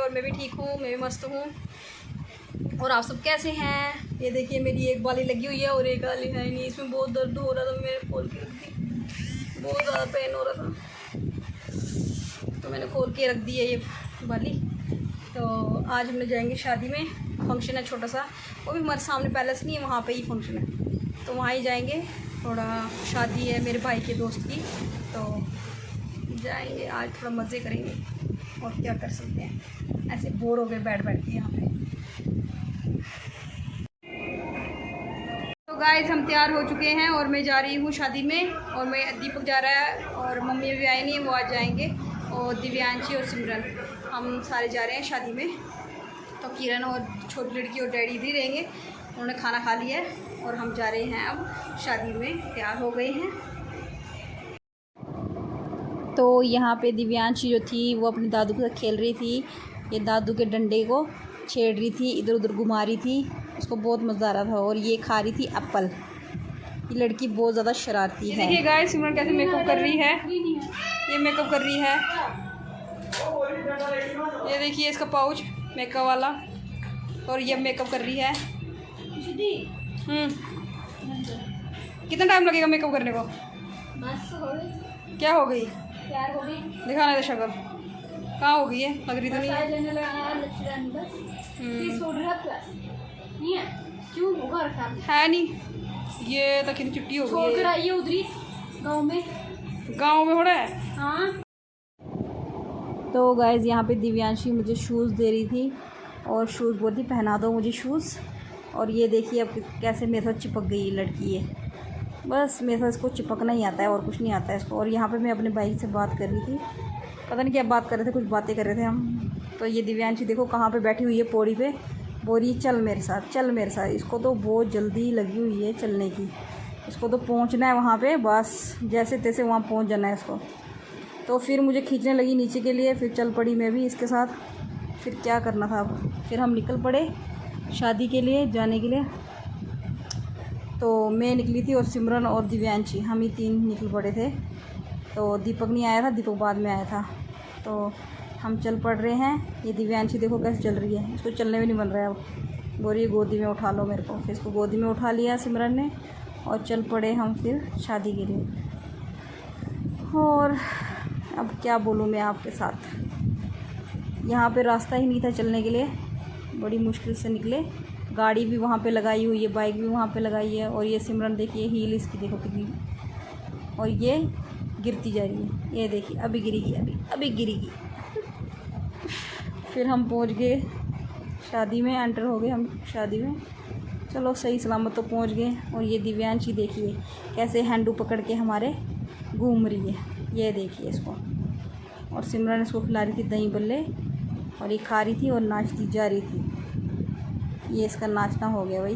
और मैं भी ठीक हूँ, मैं भी मस्त हूँ। और आप सब कैसे हैं? ये देखिए मेरी एक बाली लगी हुई है और एक बाली है नहीं। इसमें बहुत दर्द हो रहा था, मैंने खोल के रख दी, बहुत ज़्यादा पेन हो रहा था तो मैंने खोल के रख दी है ये बाली। तो आज हम लोग जाएंगे शादी में, फंक्शन है छोटा सा, वो भी हमारे सामने पैलेस नहीं है, वहाँ पे ही फंक्शन है, तो वहाँ ही जाएंगे। थोड़ा शादी है मेरे भाई के दोस्त की, तो जाएंगे आज, थोड़ा मज़े करेंगे और क्या कर सकते हैं, ऐसे बोर हो गए बैठ बैठ के यहाँ पे। तो गाइस हम तैयार हो चुके हैं और मैं जा रही हूँ शादी में, और मैं दीपक जा रहा है और मम्मी भी आई नहीं, वो आज जाएंगे, और दिव्यांशी और सिमरन, हम सारे जा रहे हैं शादी में। तो किरण और छोटी लड़की और डैडी इधर रहेंगे, उन्होंने खाना खा लिया है और हम जा रहे हैं अब शादी में, तैयार हो गए हैं। तो यहाँ पे दिव्यांशी जो थी वो अपने दादू के साथ खेल रही थी, ये दादू के डंडे को छेड़ रही थी, इधर उधर घुमा रही थी, उसको बहुत मज़ा आ रहा था। और ये खा रही थी एप्पल, ये लड़की बहुत ज़्यादा शरारती है। देखिए गाइस सिमरन कैसे मेकअप कर रही है, ये मेकअप कर रही है, ये देखिए इसका पाउच मेकअप वाला, और ये मेकअप कर रही है। कितना टाइम लगेगा मेकअप करने को? बस हो गई। क्या हो गई? तैयार हो गई। दिखाना है शक्ल, कहाँ हो गई है? लग रही तो नहीं है। नहीं है, क्यों होगा रखा है नहीं, ये तो कितनी छुट्टी हो गई है। ये उधरी गांव में हो रहा है। हाँ। तो गाइज़ यहाँ पे दिव्यांशी मुझे शूज़ दे रही थी, और शूज़ बोलती पहना दो मुझे शूज़, और ये देखिए अब कैसे मेरे साथ चिपक गई लड़की है। बस मेरे साथ इसको चिपकना ही आता है और कुछ नहीं आता है इसको। और यहाँ पे मैं अपने भाई से बात कर रही थी, पता नहीं क्या बात कर रहे थे, कुछ बातें कर रहे थे हम। तो ये दिव्यांशी देखो कहाँ पे बैठी हुई है, पौड़ी पे, बोल रही चल मेरे साथ, चल मेरे साथ। इसको तो बहुत जल्दी लगी हुई है चलने की, इसको तो पहुँचना है वहाँ पर, बस जैसे तैसे वहाँ पहुँच जाना है इसको। तो फिर मुझे खींचने लगी नीचे के लिए, फिर चल पड़ी मैं भी इसके साथ। फिर क्या करना था अब, फिर हम निकल पड़े शादी के लिए जाने के लिए। तो मैं निकली थी और सिमरन और दिव्यांशी, हम ही तीन निकल पड़े थे। तो दीपक नहीं आया था, दीपक बाद में आया था। तो हम चल पड़ रहे हैं। ये दिव्यांशी देखो कैसे चल रही है, इसको चलने में नहीं बन रहा है अब, बोल रही है गोदी में उठा लो मेरे को। फिर इसको गोदी में उठा लिया सिमरन ने, और चल पड़े हम फिर शादी के लिए। और अब क्या बोलूँ मैं आपके साथ, यहाँ पे रास्ता ही नहीं था चलने के लिए, बड़ी मुश्किल से निकले। गाड़ी भी वहाँ पे लगाई हुई है, बाइक भी वहाँ पे लगाई है, और ये सिमरन देखिए हील इसकी देखो कितनी, और ये गिरती जा रही है, ये देखिए अभी गिरेगी, अभी गिरेगी। फिर हम पहुँच गए शादी में, एंटर हो गए हम शादी में, चलो सही सलामत तो पहुँच गए। और ये दिव्यांशी देखिए कैसे हैंडू पकड़ के हमारे घूम रही है, ये देखिए इसको। और सिमरन इसको खिला रही थी दही बल्ले, और ये खा रही थी और नाचती जा रही थी। ये इसका नाचना हो गया भाई,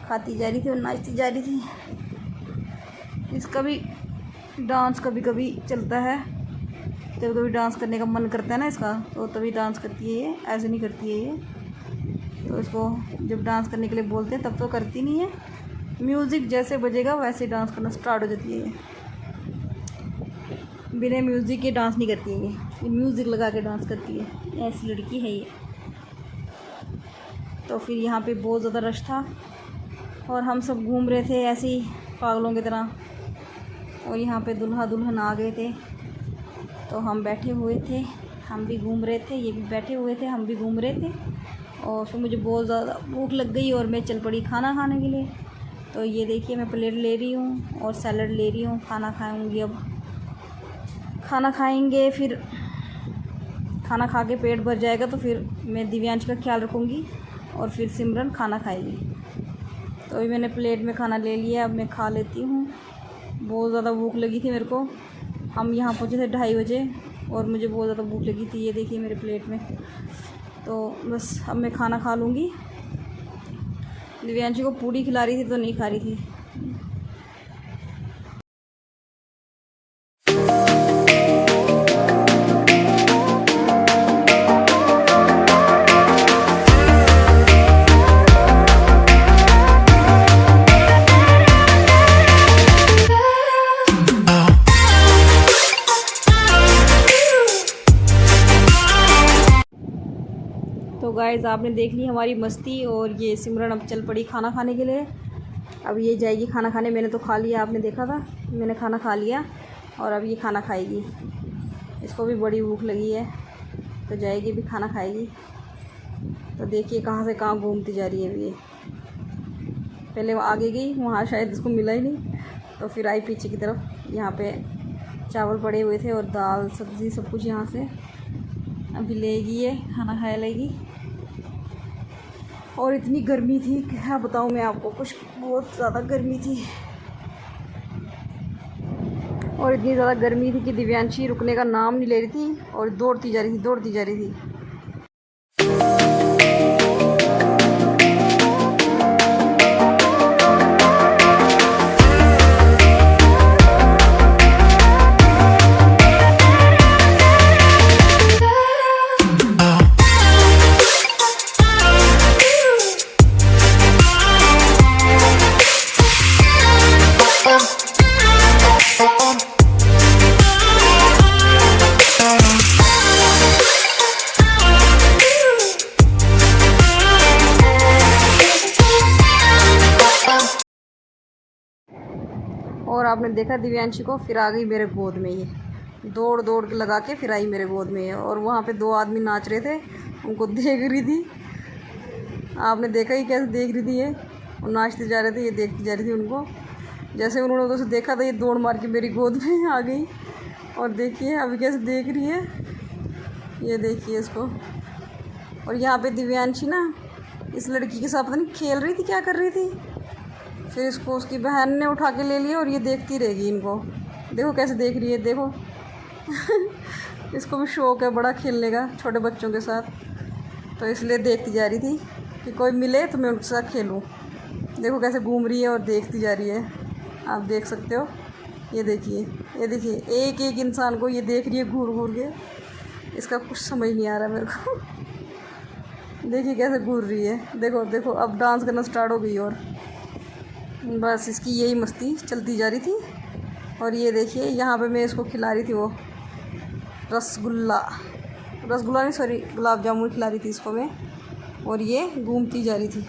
खाती जा रही थी और नाचती जा रही थी। इसका भी डांस कभी कभी चलता है, कभी कभी डांस करने का मन करता है ना इसका, तो तभी डांस करती है ये, ऐसे नहीं करती है ये। तो इसको जब डांस करने के लिए बोलते हैं तब तो करती नहीं है, म्यूज़िक जैसे बजेगा वैसे डांस करना स्टार्ट हो जाती है ये, बिना म्यूज़िक के डांस नहीं करती है ये म्यूज़िक लगा के डांस करती है, ऐसी लड़की है ये। तो फिर यहाँ पे बहुत ज़्यादा रश था, और हम सब घूम रहे थे ऐसे ही पागलों की तरह, और यहाँ पे दूल्हा दुल्हन आ गए थे, तो हम बैठे हुए थे, हम भी घूम रहे थे, ये भी बैठे हुए थे, हम भी घूम रहे थे। और फिर मुझे बहुत ज़्यादा भूख लग गई और मैं चल पड़ी खाना खाने के लिए। तो ये देखिए मैं प्लेट ले रही हूँ और सैलड ले रही हूँ, खाना खाऊँगी अब, खाना खाएंगे, फिर खाना खा के पेट भर जाएगा तो फिर मैं दिव्यांश का ख्याल रखूँगी, और फिर सिमरन खाना खाएगी। तो अभी मैंने प्लेट में खाना ले लिया, अब मैं खा लेती हूँ, बहुत ज़्यादा भूख लगी थी मेरे को। हम यहाँ पहुँचे थे 2:30 बजे, और मुझे बहुत ज़्यादा भूख लगी थी, ये देखिए मेरे प्लेट में। तो बस अब मैं खाना खा लूँगी। दिव्यांशी को पूड़ी खिला रही थी तो नहीं खा रही थी। तो गाइज़ आपने देख ली हमारी मस्ती, और ये सिमरन अब चल पड़ी खाना खाने के लिए। अब ये जाएगी खाना खाने। मैंने तो खा लिया, आपने देखा था, मैंने खाना खा लिया और अब ये खाना खाएगी। इसको भी बड़ी भूख लगी है तो जाएगी भी खाना खाएगी। तो देखिए कहाँ से कहाँ घूमती जा रही है अभी ये। पहले वो आगे गई, वहाँ शायद इसको मिला ही नहीं, तो फिर आई पीछे की तरफ। यहाँ पे चावल पड़े हुए थे और दाल सब्ज़ी सब कुछ यहाँ से अभी लेगी, ये खाना खाया लेगी। और इतनी गर्मी थी, क्या बताऊँ मैं आपको, कुछ बहुत ज़्यादा गर्मी थी। और इतनी ज़्यादा गर्मी थी कि दिव्यांशी रुकने का नाम नहीं ले रही थी और दौड़ती जा रही थी। और आपने देखा दिव्यांशी को, फिर आ गई मेरे गोद में। ये दौड़ दौड़ के लगा के फिर आई मेरे गोद में। और वहाँ पे 2 आदमी नाच रहे थे, उनको देख रही थी। आपने देखा ही कैसे देख रही थी ये, वो नाचते जा रहे थे, ये देखती जा रही थी उनको। जैसे उन्होंने उधर से देखा था, ये दौड़ मार के मेरी गोद में आ गई। और देखिए अभी कैसे देख रही है, ये देखिए इसको। और यहाँ पे दिव्यांशी ना इस लड़की के साथ पता नहीं खेल रही थी, क्या कर रही थी। फिर इसको उसकी बहन ने उठा के ले लिया और ये देखती रहेगी इनको। देखो कैसे देख रही है, देखो। इसको भी शौक़ है बड़ा खेलने का छोटे बच्चों के साथ, तो इसलिए देखती जा रही थी कि कोई मिले तो मैं उनके साथ खेलूं। देखो कैसे घूम रही है और देखती जा रही है, आप देख सकते हो। ये देखिए एक एक इंसान को ये देख रही है घूर घूर के। इसका कुछ समझ नहीं आ रहा मेरे को। देखिए कैसे घूर रही है, देखो अब डांस करना स्टार्ट हो गई। और बस इसकी यही मस्ती चलती जा रही थी। और ये देखिए यहाँ पे मैं इसको खिला रही थी वो रसगुल्ला नहीं, सॉरी, गुलाब जामुन खिला रही थी इसको मैं। और ये घूमती जा रही थी।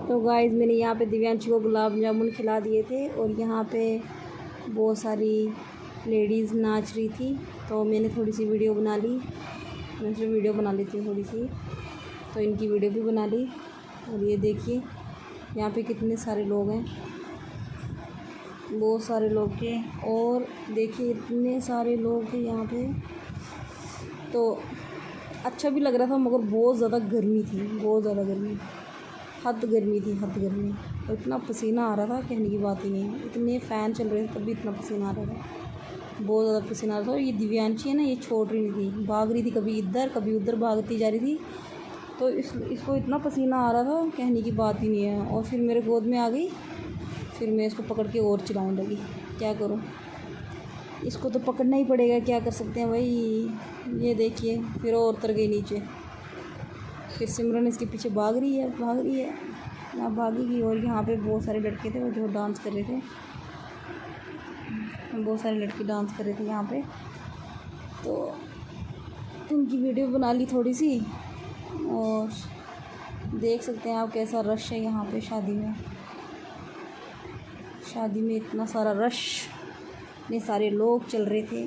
तो गाइज़ मैंने यहाँ पे दिव्यांशी को गुलाब जामुन खिला दिए थे। और यहाँ पे बहुत सारी लेडीज़ नाच रही थी, तो मैंने थोड़ी सी वीडियो बना ली। मैं सिर्फ वीडियो बना ली थी थोड़ी सी, तो इनकी वीडियो भी बना ली। और ये देखिए यहाँ पे कितने सारे लोग हैं, बहुत सारे लोग थे। और देखिए इतने सारे लोग थे यहाँ पे, तो अच्छा भी लग रहा था, मगर बहुत ज़्यादा गर्मी थी, बहुत ज़्यादा गर्मी, हद गर्मी। और इतना पसीना आ रहा था, कहने की बात ही नहीं। इतने फ़ैन चल रहे थे तब भी इतना पसीना आ रहा था, बहुत ज़्यादा पसीना आ रहा था। और ये दिव्यांशी है ना, ये छोड़ रही नहीं थी, भाग रही थी, कभी इधर कभी उधर भागती जा रही थी। तो इसको इतना पसीना आ रहा था, कहने की बात ही नहीं है। और फिर मेरे गोद में आ गई, फिर मैं इसको पकड़ के और चिल्लाने लगी। क्या करूँ, इसको तो पकड़ना ही पड़ेगा, क्या कर सकते हैं भाई। ये देखिए फिर और उतर गई नीचे। फिर सिमरन इसके पीछे भाग रही है, अब भागेगी। और यहाँ पे बहुत सारे लड़के थे वो जो डांस कर रहे थे, बहुत सारे लड़के डांस कर रहे थे यहाँ पे, तो उनकी वीडियो बना ली थोड़ी सी। और देख सकते हैं आप कैसा रश है यहाँ पे शादी में इतना सारा रश, इतने सारे लोग चल रहे थे।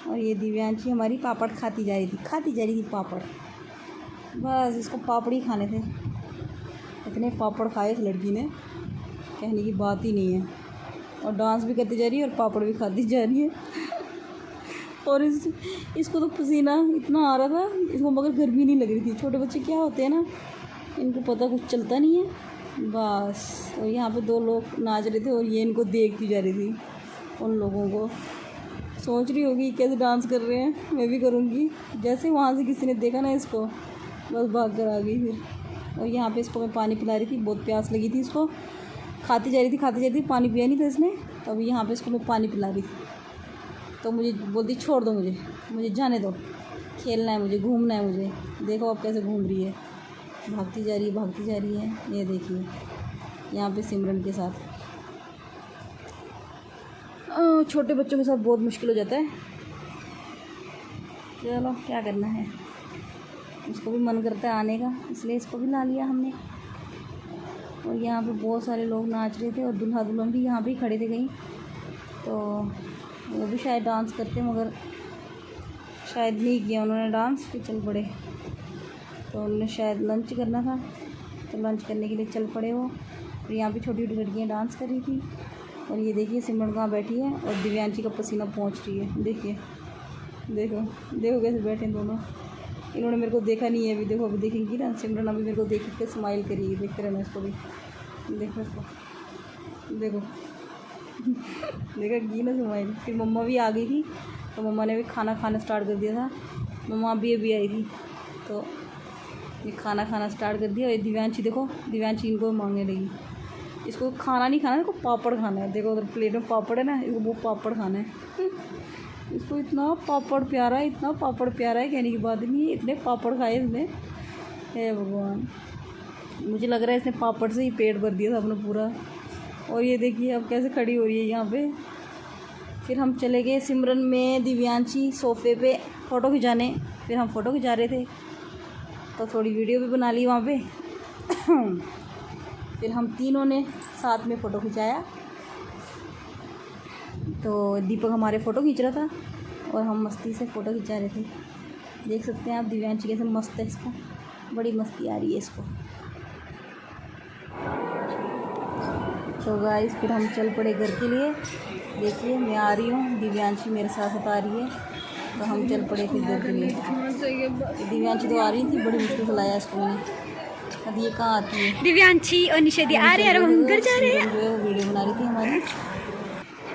और ये दिव्यांशी हमारी पापड़ खाती जा रही थी पापड़। बस इसको पापड़ ही खाने थे, इतने पापड़ खाए इस लड़की ने, कहने की बात ही नहीं है। और डांस भी करती जा रही है और पापड़ भी खाती जा रही है। और इसको तो पसीना इतना आ रहा था, इसको मगर गर्मी नहीं लग रही थी। छोटे बच्चे क्या होते हैं ना, इनको पता कुछ चलता नहीं है बस। और यहाँ पे 2 लोग नाच रहे थे और ये इनको देखती जा रही थी। उन लोगों को सोच रही होगी कैसे डांस कर रहे हैं, मैं भी करूँगी। जैसे वहाँ से किसी ने देखा ना इसको, बस भाग कर आ गई फिर। और यहाँ पे इसको मैं पानी पिला रही थी, बहुत प्यास लगी थी इसको। खाती जा रही थी, पानी पिया नहीं था इसने। तो अभी यहाँ पे इसको मैं पानी पिला रही थी, तो मुझे बोलती छोड़ दो, मुझे जाने दो, खेलना है मुझे, घूमना है मुझे। देखो अब कैसे घूम रही है, भागती जा रही है। ये देखिए यहाँ पे सिमरन के साथ। छोटे बच्चों के साथ बहुत मुश्किल हो जाता है। चलो क्या करना है, उसको भी मन करता है आने का, इसलिए इसको भी ला लिया हमने। और यहाँ पे बहुत सारे लोग नाच रहे थे और दूल्हा दुल्हन भी यहाँ पे ही खड़े थे कहीं, तो वो भी शायद डांस करते, मगर शायद नहीं किया उन्होंने डांस, फिर चल पड़े। तो उन्होंने शायद लंच करना था, तो लंच करने के लिए चल पड़े वो। और यहाँ पे छोटी छोटी लड़कियाँ डांस कर रही थी। और ये देखिए सिमरन कहाँ बैठी है और दिव्यांशी का पसीना पहुँच रही है। देखिए देखो कैसे बैठे हैं दोनों। इन्होंने मेरे को देखा नहीं है अभी। देखो अभी देखेंगी ना सिमरन, अभी मेरे को देख के स्माइल करिए, देखते रहना इसको भी। देखो इसको, देखो देखा की ना स्माइल। फिर मम्मा भी आ गई थी, तो मम्मा ने भी खाना खाना स्टार्ट कर दिया था। मम्मा अभी आई थी, तो ये खाना खाना स्टार्ट कर दिया। और दिव्यांशी देखो, दिव्यांशी इनको मांगने लगी। इसको खाना नहीं खाना है, इसको पापड़ खाना है। देखो उधर प्लेट में पापड़ है ना, इसको वो पापड़ खाना है। इसको इतना पापड़ प्यारा है, इतना पापड़ प्यारा है, कहने की बात नहीं है। इतने पापड़ खाए इसने, हे भगवान। मुझे लग रहा है इसने पापड़ से ही पेट भर दिया था अपना पूरा। और ये देखिए अब कैसे खड़ी हो रही है यहाँ पे। फिर हम चले गए सिमरन में दिव्यांशी सोफ़े पे फ़ोटो खिंचाने। फिर हम फ़ोटो खिंचा रहे थे, तो थोड़ी वीडियो भी बना ली वहाँ पे। फिर हम तीनों ने साथ में फ़ोटो खिंचाया। तो दीपक हमारे फ़ोटो खींच रहा था और हम मस्ती से फ़ोटो खिंचा रहे थे। देख सकते हैं आप दिव्यांशी कैसे मस्त है, इसको बड़ी मस्ती आ रही है इसको। तो गाइस फिर हम चल पड़े घर के लिए। देखिए मैं आ रही हूँ, दिव्यांशी मेरे साथ आ रही है, तो हम चल पड़े फिर घर के लिए। दिव्यांशी तो आ रही थी, बड़ी मुश्किल से लाया इसको मैंने। अब ये कहाँ आती है दिव्यांशी और निषेधी आ रहे हैं और हम घर जा रहे हैं। जो है वो वीडियो बना रही थी हमारी,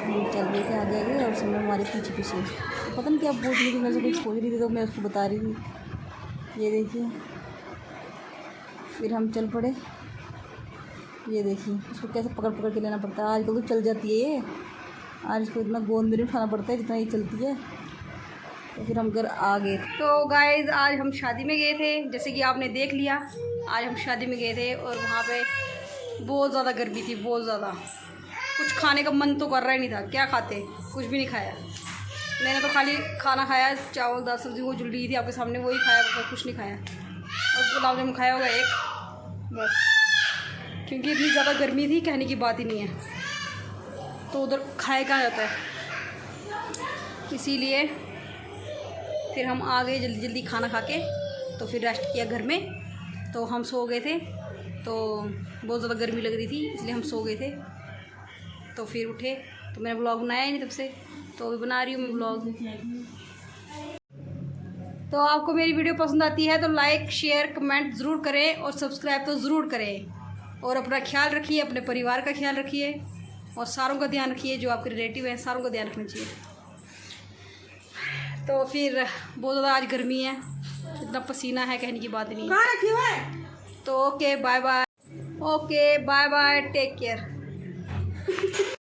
हम चल रहे थे आगे आगे और सिमरन हमारे पीछे पीछे। तो पता नहीं क्या पूछ रही थी, मैं से कुछ पूछ रही थी, तो मैं उसको बता रही थी। ये देखिए फिर हम चल पड़े। ये देखिए इसको कैसे पकड़ पकड़ के लेना पड़ता है। आजकल तो चल जाती है ये, आज इसको इतना गोंद में नहीं उठाना पड़ता है जितना ये चलती है। तो फिर हम घर आ गए। तो गाइज आज हम शादी में गए थे, जैसे कि आपने देख लिया। आज हम शादी में गए थे और वहाँ पे बहुत ज़्यादा गर्मी थी, बहुत ज़्यादा। कुछ खाने का मन तो कर रहा ही नहीं था, क्या खाते, कुछ भी नहीं खाया। मैंने तो खाली खाना खाया, चावल दाल सब्ज़ी वो जुल रही थी आपके सामने, वही खाया, तो कुछ नहीं खाया। और गुलाब जामुन खाया होगा एक बस, क्योंकि इतनी ज़्यादा गर्मी थी, कहने की बात ही नहीं है। तो उधर खाया कहाँ जाता है, इसीलिए फिर हम आ गए जल्दी जल्दी खाना खा के। तो फिर रेस्ट किया घर में, तो हम सो गए थे। तो बहुत ज़्यादा गर्मी लग रही थी, इसलिए हम सो गए थे। तो फिर उठे, तो मैंने ब्लॉग बनाया ही नहीं तब से, तो अभी बना रही हूँ मैं ब्लॉग। तो आपको मेरी वीडियो पसंद आती है तो लाइक शेयर कमेंट ज़रूर करें और सब्सक्राइब तो ज़रूर करें। और अपना ख्याल रखिए, अपने परिवार का ख्याल रखिए और सारों का ध्यान रखिए, जो आपके रिलेटिव हैं सारों का ध्यान रखना चाहिए। तो फिर बहुत ज़्यादा आज गर्मी है, इतना पसीना है, कहने की बात नहीं है। तो okay bye bye, take care.